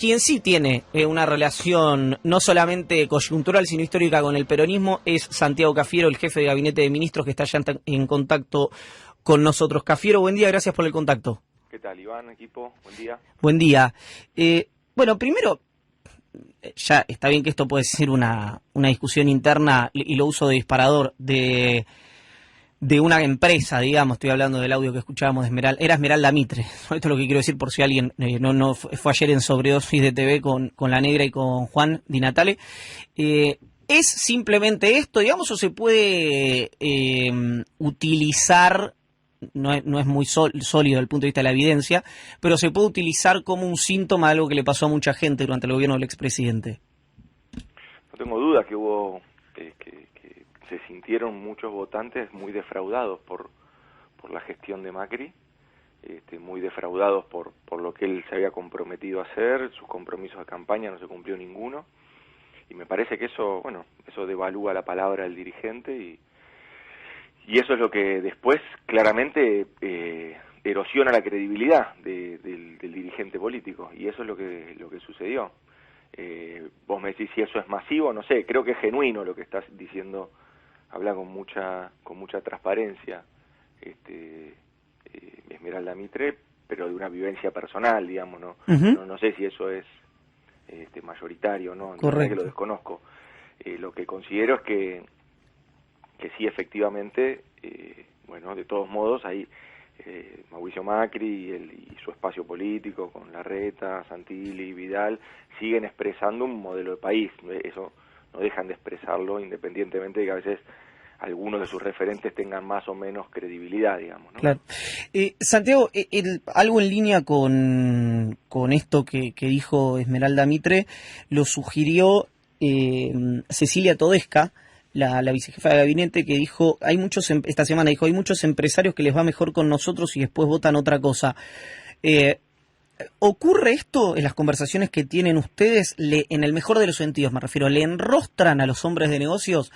Quien sí tiene una relación no solamente coyuntural, sino histórica con el peronismo es Santiago Cafiero, el jefe de gabinete de ministros, que está ya en contacto con nosotros. Cafiero, buen día, gracias por el contacto. ¿Qué tal, Iván, equipo? Buen día. Buen día. Bueno, primero, ya está bien que esto puede ser una discusión interna y lo uso de disparador de una empresa, digamos. Estoy hablando del audio que escuchábamos de Esmeralda Mitre. Esto es lo que quiero decir por si alguien no fue ayer en Sobredosis de TV con La Negra y con Juan Di Natale. ¿Es simplemente esto, digamos, o se puede utilizar, no es muy sólido desde el punto de vista de la evidencia, pero se puede utilizar como un síntoma de algo que le pasó a mucha gente durante el gobierno del expresidente? No tengo duda que hubo, que se sintieron muchos votantes muy defraudados por la gestión de Macri, muy defraudados por lo que él se había comprometido a hacer. Sus compromisos de campaña no se cumplió ninguno, y me parece que eso devalúa la palabra del dirigente, y eso es lo que después claramente erosiona la credibilidad del dirigente político, y eso es lo que sucedió. Vos me decís si eso es masivo, no sé, creo que es genuino lo que estás diciendo, habla con mucha transparencia, Esmeralda Mitre, pero de una vivencia personal, digamos, ¿no? Uh-huh. No sé si eso es mayoritario, ¿no? La verdad que lo desconozco. Lo que considero es que sí, efectivamente, bueno, de todos modos, hay Mauricio Macri y su espacio político con Larreta, Santilli, Vidal, siguen expresando un modelo de país. Eso no dejan de expresarlo, independientemente de que a veces algunos de sus referentes tengan más o menos credibilidad, digamos, ¿no? Claro. Santiago, algo en línea con esto que dijo Esmeralda Mitre, lo sugirió Cecilia Todesca, la vicejefa de gabinete, que dijo, esta semana dijo, hay muchos empresarios que les va mejor con nosotros y después votan otra cosa. ¿Ocurre esto en las conversaciones que tienen ustedes? En el mejor de los sentidos, me refiero, ¿le enrostran a los hombres de negocios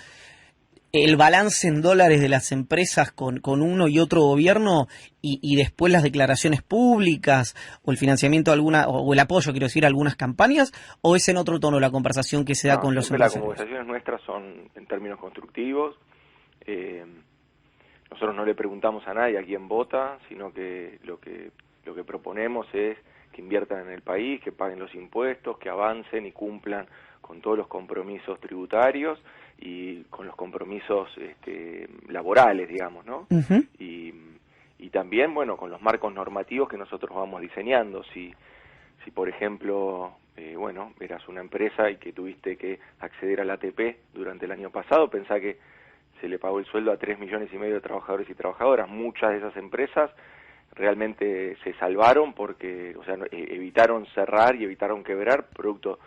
el balance en dólares de las empresas con uno y otro gobierno y después las declaraciones públicas o el financiamiento de o el apoyo, quiero decir, a algunas campañas, o es en otro tono la conversación que se da con los empresarios? Las conversaciones nuestras son en términos constructivos. Nosotros no le preguntamos a nadie a quién vota, sino que lo que proponemos es que inviertan en el país, que paguen los impuestos, que avancen y cumplan con todos los compromisos tributarios y con los compromisos laborales, digamos, ¿no? Uh-huh. Y también, bueno, con los marcos normativos que nosotros vamos diseñando. Si por ejemplo, bueno, eras una empresa y que tuviste que acceder al ATP durante el año pasado, pensá que se le pagó el sueldo a 3,5 millones de trabajadores y trabajadoras. Muchas de esas empresas realmente se salvaron porque, o sea, evitaron cerrar y evitaron quebrar producto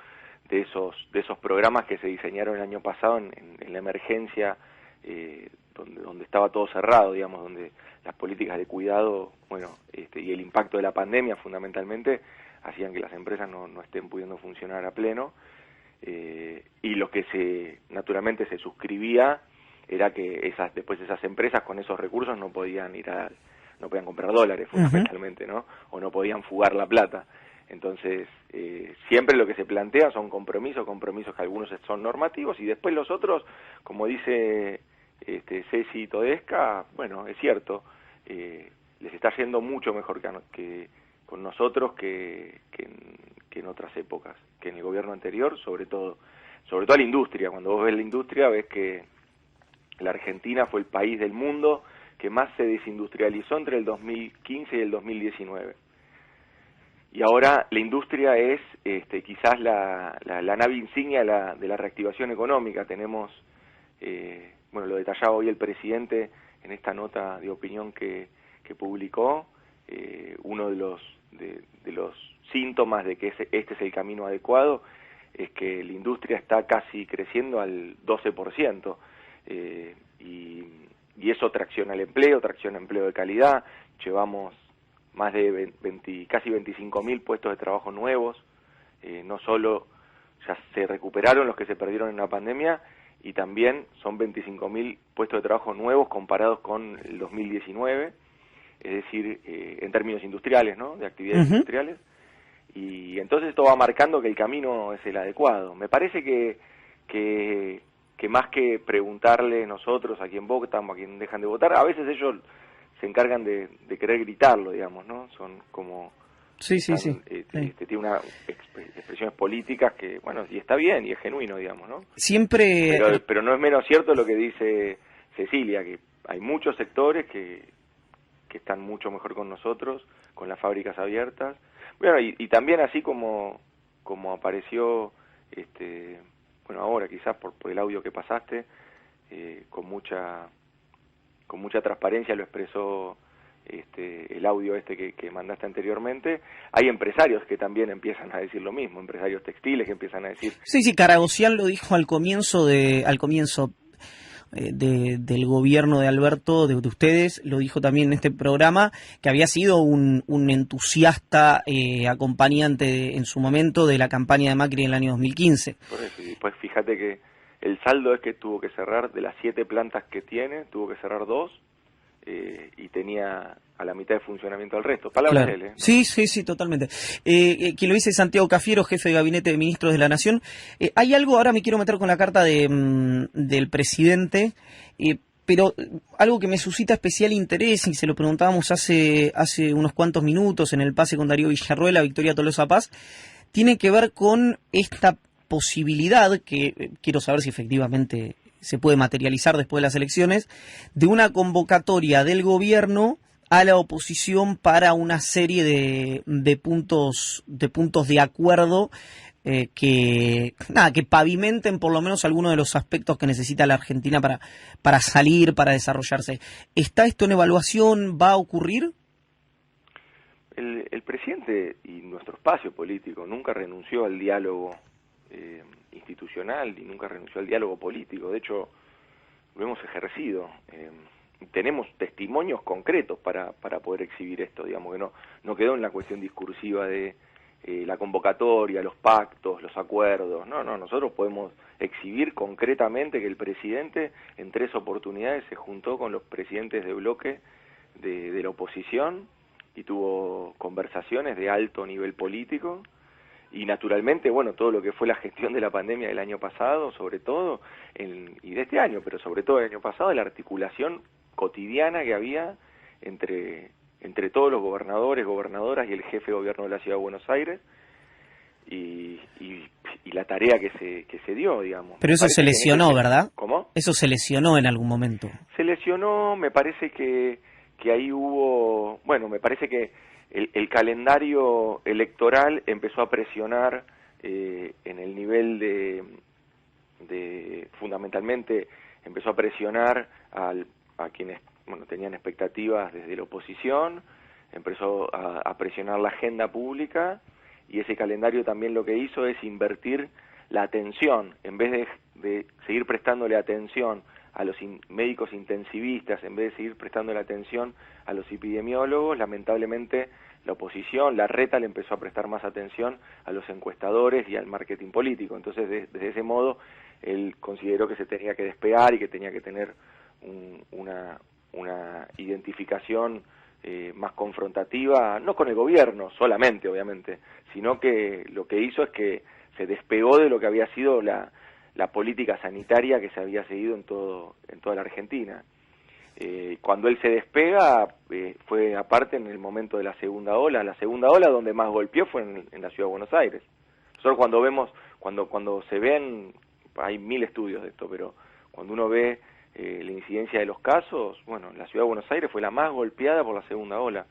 de esos programas que se diseñaron el año pasado en la emergencia, donde estaba todo cerrado, digamos, donde las políticas de cuidado, bueno, y el impacto de la pandemia fundamentalmente hacían que las empresas no estén pudiendo funcionar a pleno, y lo que naturalmente se suscribía era que después esas empresas con esos recursos no podían comprar dólares fundamentalmente, ¿no? O no podían fugar la plata. Entonces, siempre lo que se plantea son compromisos que algunos son normativos, y después los otros, como dice Ceci Todesca, bueno, es cierto, les está yendo mucho mejor que con nosotros que en otras épocas, que en el gobierno anterior, sobre todo a la industria. Cuando vos ves la industria, ves que la Argentina fue el país del mundo que más se desindustrializó entre el 2015 y el 2019. Y ahora la industria es quizás la nave insignia de la reactivación económica. Tenemos, bueno, lo detallaba hoy el presidente en esta nota de opinión que publicó, uno de los síntomas de que este es el camino adecuado es que la industria está casi creciendo al 12%, y eso tracciona el empleo, tracciona empleo de calidad. Llevamos más de casi 25.000 puestos de trabajo nuevos, no solo ya se recuperaron los que se perdieron en la pandemia, y también son 25.000 puestos de trabajo nuevos comparados con el 2019, es decir, en términos industriales, ¿no?, de actividades industriales, y entonces esto va marcando que el camino es el adecuado. Me parece que más que preguntarle nosotros a quién votan o a quién dejan de votar, a veces ellos se encargan de querer gritarlo, digamos, ¿no? Son como... Sí. Tiene unas expresiones políticas que, bueno, y está bien, y es genuino, digamos, ¿no? Siempre... Pero no es menos cierto lo que dice Cecilia, que hay muchos sectores que están mucho mejor con nosotros, con las fábricas abiertas. Bueno, y también así como apareció, bueno, ahora quizás por el audio que pasaste, con mucha transparencia lo expresó el audio que mandaste anteriormente. Hay empresarios que también empiezan a decir lo mismo, empresarios textiles que empiezan a decir... Sí, Karagozian lo dijo al comienzo del gobierno de Alberto, de ustedes, lo dijo también en este programa, que había sido un entusiasta acompañante en su momento de la campaña de Macri en el año 2015. Por eso, y después fíjate que el saldo es que tuvo que cerrar, de las 7 plantas que tiene, tuvo que cerrar 2, y tenía a la mitad de funcionamiento al resto. Palabras Claro. de él, ¿no? Sí, totalmente. Quien lo dice es Santiago Cafiero, jefe de gabinete de ministros de la Nación. Hay algo, ahora me quiero meter con la carta del presidente, pero algo que me suscita especial interés, y se lo preguntábamos hace unos cuantos minutos en el pase con Darío Villarruel, Victoria Tolosa Paz, tiene que ver con esta posibilidad, que quiero saber si efectivamente se puede materializar después de las elecciones, de una convocatoria del gobierno a la oposición para una serie de puntos de acuerdo que pavimenten por lo menos algunos de los aspectos que necesita la Argentina para salir, para desarrollarse. ¿Está esto en evaluación? ¿Va a ocurrir? El presidente y nuestro espacio político nunca renunció al diálogo institucional y nunca renunció al diálogo político. De hecho, lo hemos ejercido. Tenemos testimonios concretos para poder exhibir esto, digamos, que no quedó en la cuestión discursiva de la convocatoria, los pactos, los acuerdos. No, nosotros podemos exhibir concretamente que el presidente en 3 oportunidades se juntó con los presidentes de bloque de la oposición y tuvo conversaciones de alto nivel político. Y naturalmente, bueno, todo lo que fue la gestión de la pandemia del año pasado, sobre todo, y de este año, pero sobre todo del año pasado, la articulación cotidiana que había entre todos los gobernadores, gobernadoras y el jefe de gobierno de la Ciudad de Buenos Aires, y la tarea que se dio, digamos. Pero eso se lesionó, ¿verdad? ¿Cómo? Eso se lesionó en algún momento. Se lesionó, me parece que ahí hubo, bueno, me parece que el calendario electoral empezó a presionar en el nivel de fundamentalmente empezó a presionar a quienes, bueno, tenían expectativas desde la oposición, empezó a presionar la agenda pública, y ese calendario también lo que hizo es invertir la atención. En vez de seguir prestándole atención a los médicos intensivistas, en vez de seguir prestándole atención a los epidemiólogos, lamentablemente la oposición, la reta, le empezó a prestar más atención a los encuestadores y al marketing político. Entonces, desde ese modo, él consideró que se tenía que despegar y que tenía que tener una identificación más confrontativa, no con el gobierno solamente, obviamente, sino que lo que hizo es que se despegó de lo que había sido la política sanitaria que se había seguido en toda la Argentina. Cuando él se despega, fue aparte en el momento de la segunda ola donde más golpeó fue en la Ciudad de Buenos Aires. Nosotros cuando vemos, cuando se ven, hay 1000 estudios de esto, pero cuando uno ve la incidencia de los casos, bueno, la Ciudad de Buenos Aires fue la más golpeada por la segunda ola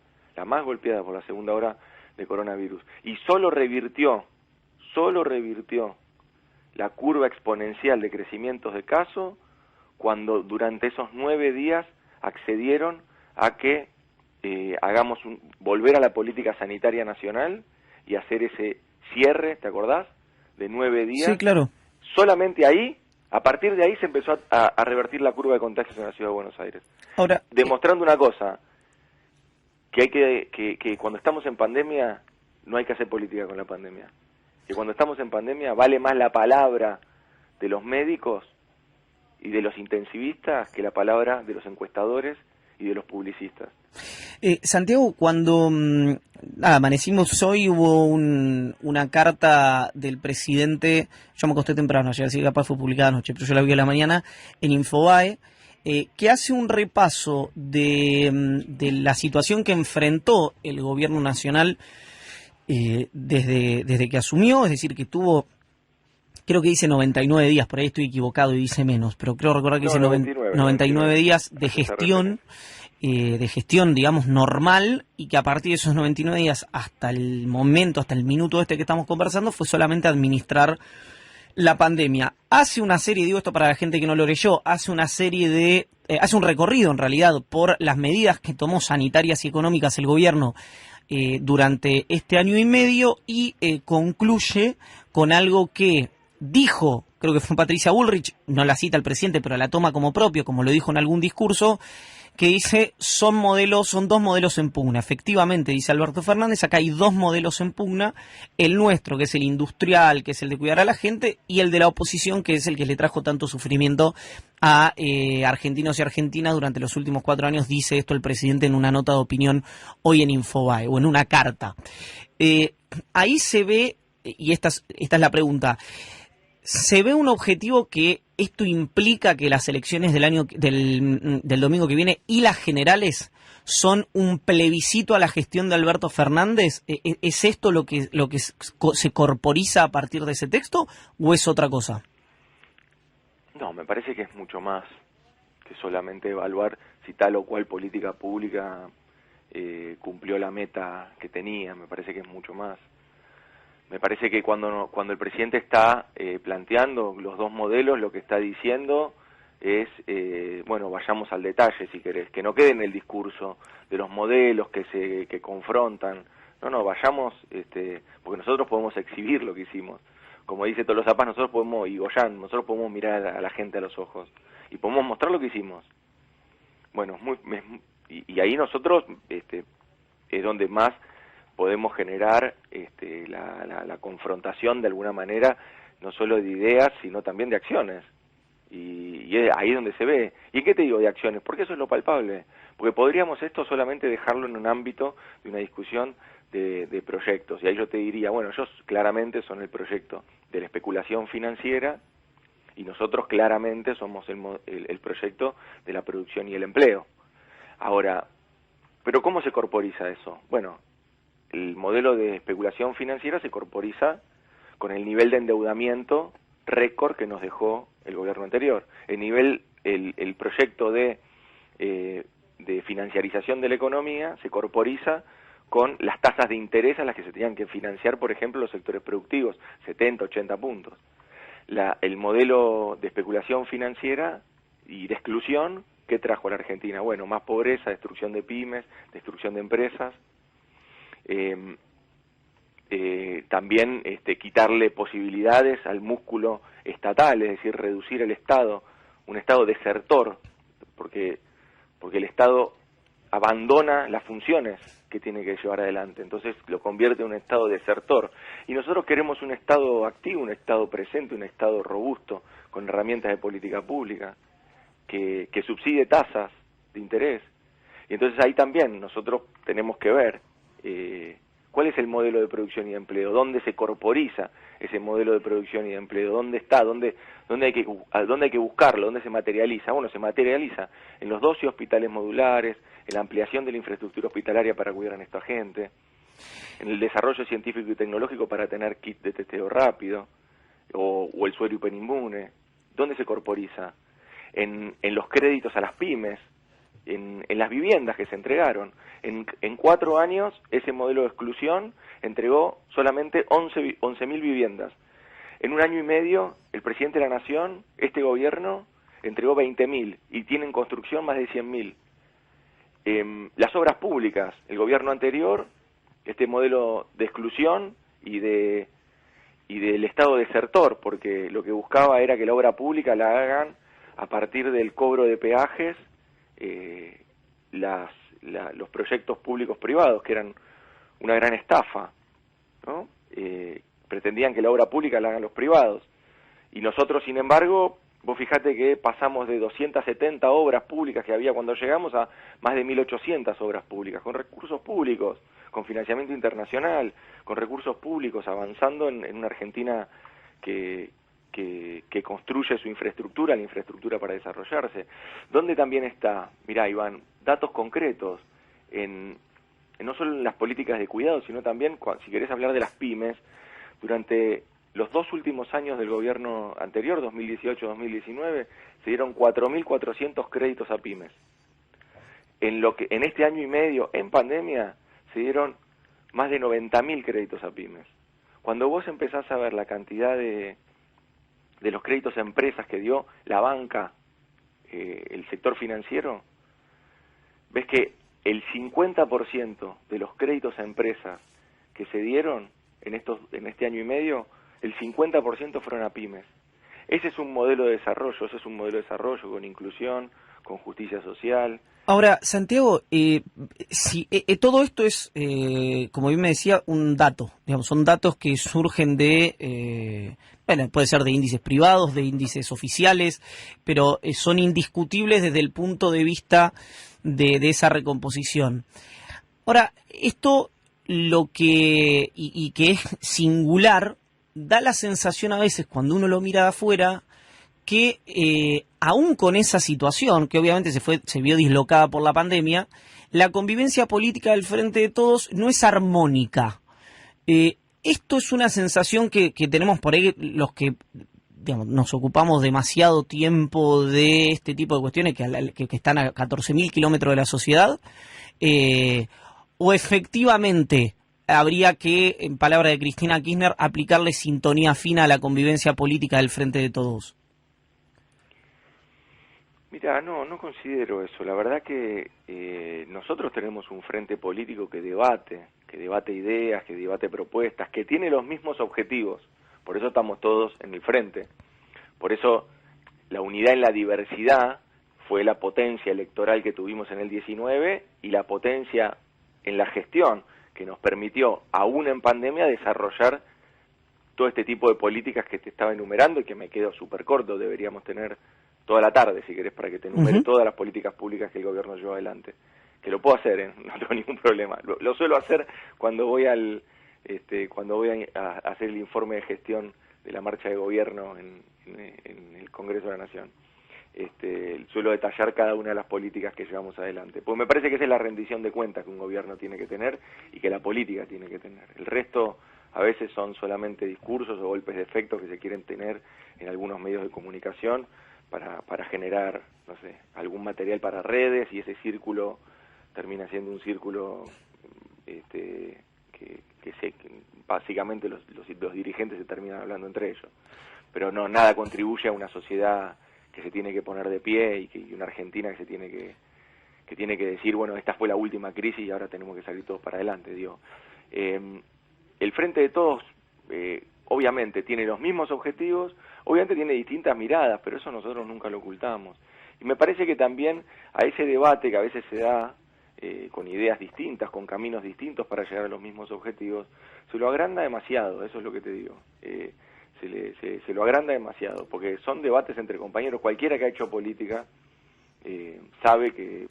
de coronavirus, y solo revirtió la curva exponencial de crecimientos de casos cuando durante esos 9 días accedieron a que volver a la política sanitaria nacional y hacer ese cierre, ¿te acordás? De 9 días. Sí, claro. Solamente ahí, a partir de ahí se empezó a revertir la curva de contagios en la Ciudad de Buenos Aires. Ahora, demostrando una cosa, que cuando estamos en pandemia no hay que hacer política con la pandemia. Que cuando estamos en pandemia vale más la palabra de los médicos y de los intensivistas que la palabra de los encuestadores y de los publicistas. Santiago, cuando amanecimos hoy, hubo una carta del presidente, yo me acosté temprano ayer, así que capaz fue publicada anoche, pero yo la vi a la mañana en Infobae, que hace un repaso de la situación que enfrentó el gobierno nacional desde que asumió, es decir, que tuvo, creo que dice 99 días, por ahí estoy equivocado y dice menos, pero creo recordar que No, dice 99 días de gestión, digamos, normal, y que a partir de esos 99 días hasta el momento, hasta el minuto que estamos conversando, fue solamente administrar la pandemia. Hace una serie, digo esto para la gente que no lo leyó, hace un recorrido en realidad por las medidas que tomó sanitarias y económicas el gobierno durante este año y medio, y concluye con algo que dijo, creo que fue Patricia Bullrich, no la cita el presidente, pero la toma como propio, como lo dijo en algún discurso, que dice, son dos modelos en pugna. Efectivamente, dice Alberto Fernández, acá hay dos modelos en pugna, el nuestro, que es el industrial, que es el de cuidar a la gente, y el de la oposición, que es el que le trajo tanto sufrimiento a argentinos y argentinas durante los últimos 4 años, dice esto el presidente en una nota de opinión hoy en Infobae, o en una carta. Ahí se ve, y esta es la pregunta, ¿se ve un objetivo que esto implica que las elecciones del domingo que viene y las generales son un plebiscito a la gestión de Alberto Fernández? ¿Es esto lo que se corporiza a partir de ese texto o es otra cosa? No, me parece que es mucho más que solamente evaluar si tal o cual política pública cumplió la meta que tenía. Me parece que es mucho más. Me parece que cuando el presidente está planteando los dos modelos, lo que está diciendo es, bueno, vayamos al detalle si querés, que no quede en el discurso de los modelos que confrontan. No, vayamos, porque nosotros podemos exhibir lo que hicimos. Como dice Tolosa Paz, nosotros podemos, y Goyán, nosotros podemos mirar a la gente a los ojos y podemos mostrar lo que hicimos. Bueno, y ahí nosotros es donde más podemos generar la confrontación de alguna manera, no solo de ideas, sino también de acciones. Y ahí es donde se ve. ¿Y qué te digo de acciones? Porque eso es lo palpable. Porque podríamos esto solamente dejarlo en un ámbito de una discusión de proyectos. Y ahí yo te diría, bueno, ellos claramente son el proyecto de la especulación financiera y nosotros claramente somos el proyecto de la producción y el empleo. Ahora, ¿pero cómo se corporiza eso? Bueno, el modelo de especulación financiera se corporiza con el nivel de endeudamiento récord que nos dejó el gobierno anterior. El proyecto de financiarización de la economía se corporiza con las tasas de interés a las que se tenían que financiar, por ejemplo, los sectores productivos, 70, 80 puntos. El modelo de especulación financiera y de exclusión, ¿qué trajo a la Argentina? Bueno, más pobreza, destrucción de pymes, destrucción de empresas. También quitarle posibilidades al músculo estatal, es decir, reducir el Estado, un Estado desertor, porque el Estado abandona las funciones que tiene que llevar adelante, entonces lo convierte en un Estado desertor. Y nosotros queremos un Estado activo, un Estado presente, un Estado robusto, con herramientas de política pública, que subsidie tasas de interés. Y entonces ahí también nosotros tenemos que ver cuál es el modelo de producción y de empleo, dónde se corporiza ese modelo de producción y de empleo, dónde está, dónde hay que buscarlo, dónde se materializa. Bueno, se materializa en los 12 hospitales modulares, en la ampliación de la infraestructura hospitalaria para cuidar a nuestra gente, en el desarrollo científico y tecnológico para tener kit de testeo rápido, o el suero hiperinmune. ¿Dónde se corporiza? En los créditos a las pymes, en las viviendas que se entregaron. En 4 años, ese modelo de exclusión entregó solamente 11.000 viviendas. En 1 año y medio, el presidente de la Nación, este gobierno, entregó 20.000 y tiene en construcción más de 100.000. Las obras públicas, el gobierno anterior, este modelo de exclusión y del Estado desertor, porque lo que buscaba era que la obra pública la hagan a partir del cobro de peajes, los proyectos públicos privados, que eran una gran estafa, ¿no? Pretendían que la obra pública la hagan los privados. Y nosotros, sin embargo, Vos fijate que pasamos de 270 obras públicas que había cuando llegamos a más de 1.800 obras públicas, con recursos públicos, con financiamiento internacional, con recursos públicos, avanzando en una Argentina que construye su infraestructura, la infraestructura para desarrollarse. ¿Dónde también está? Mirá, Iván, datos concretos, no solo en las políticas de cuidado, sino también, si querés hablar de las pymes, durante los 2 últimos años del gobierno anterior, 2018-2019, se dieron 4.400 créditos a pymes. En este año y medio, en pandemia, se dieron más de 90.000 créditos a pymes. Cuando vos empezás a ver la cantidad de los créditos a empresas que dio la banca, el sector financiero, ves que el 50% de los créditos a empresas que se dieron en este año y medio, el 50% fueron a pymes. Ese es un modelo de desarrollo, con inclusión, con justicia social. Ahora, Santiago, todo esto es, como bien me decía, un dato, digamos, son datos que surgen de, puede ser de índices privados, de índices oficiales, pero son indiscutibles desde el punto de vista de esa recomposición. Ahora, esto lo que, y que es singular, da la sensación a veces cuando uno lo mira de afuera, que aún con esa situación, que obviamente se vio dislocada por la pandemia, la convivencia política del Frente de Todos no es armónica. Esto es una sensación que tenemos por ahí los que, digamos, nos ocupamos demasiado tiempo de este tipo de cuestiones que están a 14.000 kilómetros de la sociedad, o efectivamente habría que, en palabras de Cristina Kirchner, aplicarle sintonía fina a la convivencia política del Frente de Todos. Mira, no considero eso. La verdad que nosotros tenemos un frente político que debate ideas, que debate propuestas, que tiene los mismos objetivos. Por eso estamos todos en el frente. Por eso la unidad en la diversidad fue la potencia electoral que tuvimos en el 19 y la potencia en la gestión que nos permitió, aún en pandemia, desarrollar todo este tipo de políticas que te estaba enumerando y que me quedo súper corto. Deberíamos tener toda la tarde, si querés, para que te enumere todas las políticas públicas que el gobierno llevó adelante. Que lo puedo hacer, no tengo ningún problema. Lo suelo hacer cuando voy a hacer el informe de gestión de la marcha de gobierno en el Congreso de la Nación. Suelo detallar cada una de las políticas que llevamos adelante. Pues me parece que esa es la rendición de cuentas que un gobierno tiene que tener y que la política tiene que tener. El resto a veces son solamente discursos o golpes de efecto que se quieren tener en algunos medios de comunicación para generar, no sé, algún material para redes, y ese círculo termina siendo un círculo que básicamente los dirigentes se terminan hablando entre ellos. Pero no, nada contribuye a una sociedad que se tiene que poner de pie y una Argentina que tiene que decir, bueno, esta fue la última crisis y ahora tenemos que salir todos para adelante, digo. El Frente de Todos, obviamente, tiene los mismos objetivos, obviamente tiene distintas miradas, pero eso nosotros nunca lo ocultamos. Y me parece que también a ese debate que a veces se da con ideas distintas, con caminos distintos para llegar a los mismos objetivos, se lo agranda demasiado, eso es lo que te digo. Se lo agranda demasiado, porque son debates entre compañeros. Cualquiera que ha hecho política sabe que,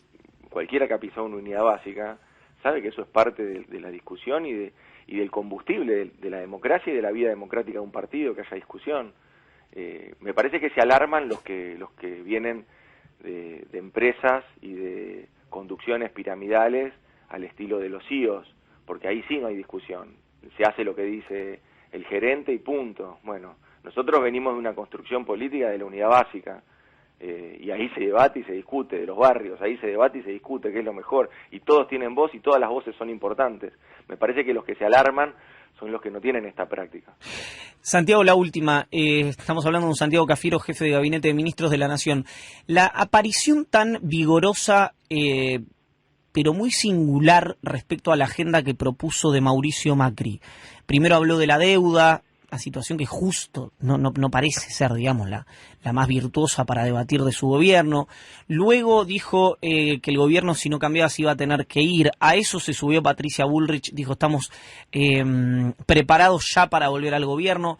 cualquiera que ha pisado una unidad básica, sabe que eso es parte de la discusión y del combustible de la democracia y de la vida democrática de un partido, que haya discusión. Me parece que se alarman los que vienen de empresas y de conducciones piramidales al estilo de los CEOs, porque ahí sí no hay discusión. Se hace lo que dice el gerente y punto. Bueno, nosotros venimos de una construcción política de la unidad básica, y ahí se debate y se discute, de los barrios, ahí se debate y se discute qué es lo mejor, y todos tienen voz y todas las voces son importantes. Me parece que los que se alarman son los que no tienen esta práctica. Santiago, la última, estamos hablando de un Santiago Cafiero, jefe de Gabinete de Ministros de la Nación. La aparición tan vigorosa, pero muy singular respecto a la agenda que propuso de Mauricio Macri. Primero habló de la deuda, la situación que justo no parece ser, digamos, la más virtuosa para debatir de su gobierno. Luego dijo que el gobierno, si no cambiaba, se iba a tener que ir. A eso se subió Patricia Bullrich, dijo, estamos preparados ya para volver al gobierno.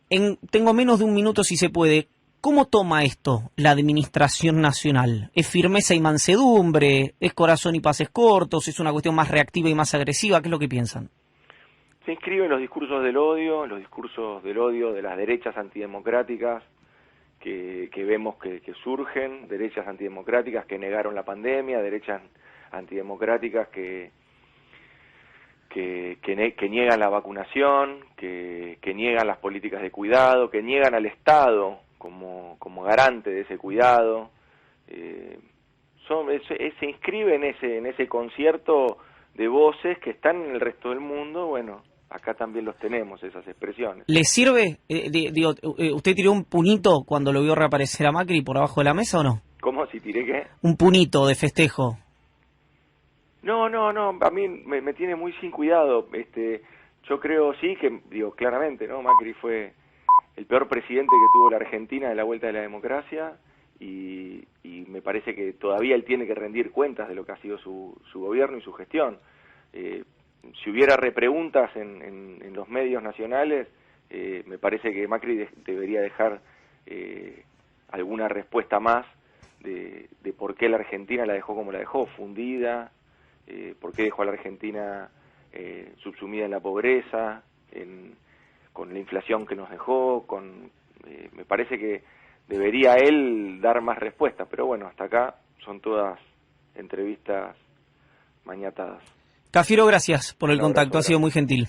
Tengo menos de un minuto, si se puede. ¿Cómo toma esto la administración nacional? ¿Es firmeza y mansedumbre? ¿Es corazón y pases cortos? ¿Es una cuestión más reactiva y más agresiva? ¿Qué es lo que piensan? Se inscriben los discursos del odio de las derechas antidemocráticas que vemos que surgen, derechas antidemocráticas que negaron la pandemia, derechas antidemocráticas que niegan la vacunación, que niegan las políticas de cuidado, que niegan al Estado como garante de ese cuidado. Se inscriben en ese concierto de voces que están en el resto del mundo. Bueno, acá también los tenemos, esas expresiones. ¿Le sirve? ¿Usted tiró un punito cuando lo vio reaparecer a Macri por abajo de la mesa o no? ¿Cómo? ¿Si tiré qué? Un punito de festejo. No, a mí me tiene muy sin cuidado. Yo creo sí que, claramente, ¿no? Macri fue el peor presidente que tuvo la Argentina de la vuelta de la democracia y me parece que todavía él tiene que rendir cuentas de lo que ha sido su gobierno y su gestión. Si hubiera repreguntas en los medios nacionales, me parece que Macri debería dejar alguna respuesta más de por qué la Argentina la dejó como la dejó, fundida, por qué dejó a la Argentina subsumida en la pobreza, con la inflación que nos dejó, me parece que debería él dar más respuestas, pero bueno, hasta acá son todas entrevistas maniatadas. Cafiero, gracias por el contacto, ha sido muy gentil.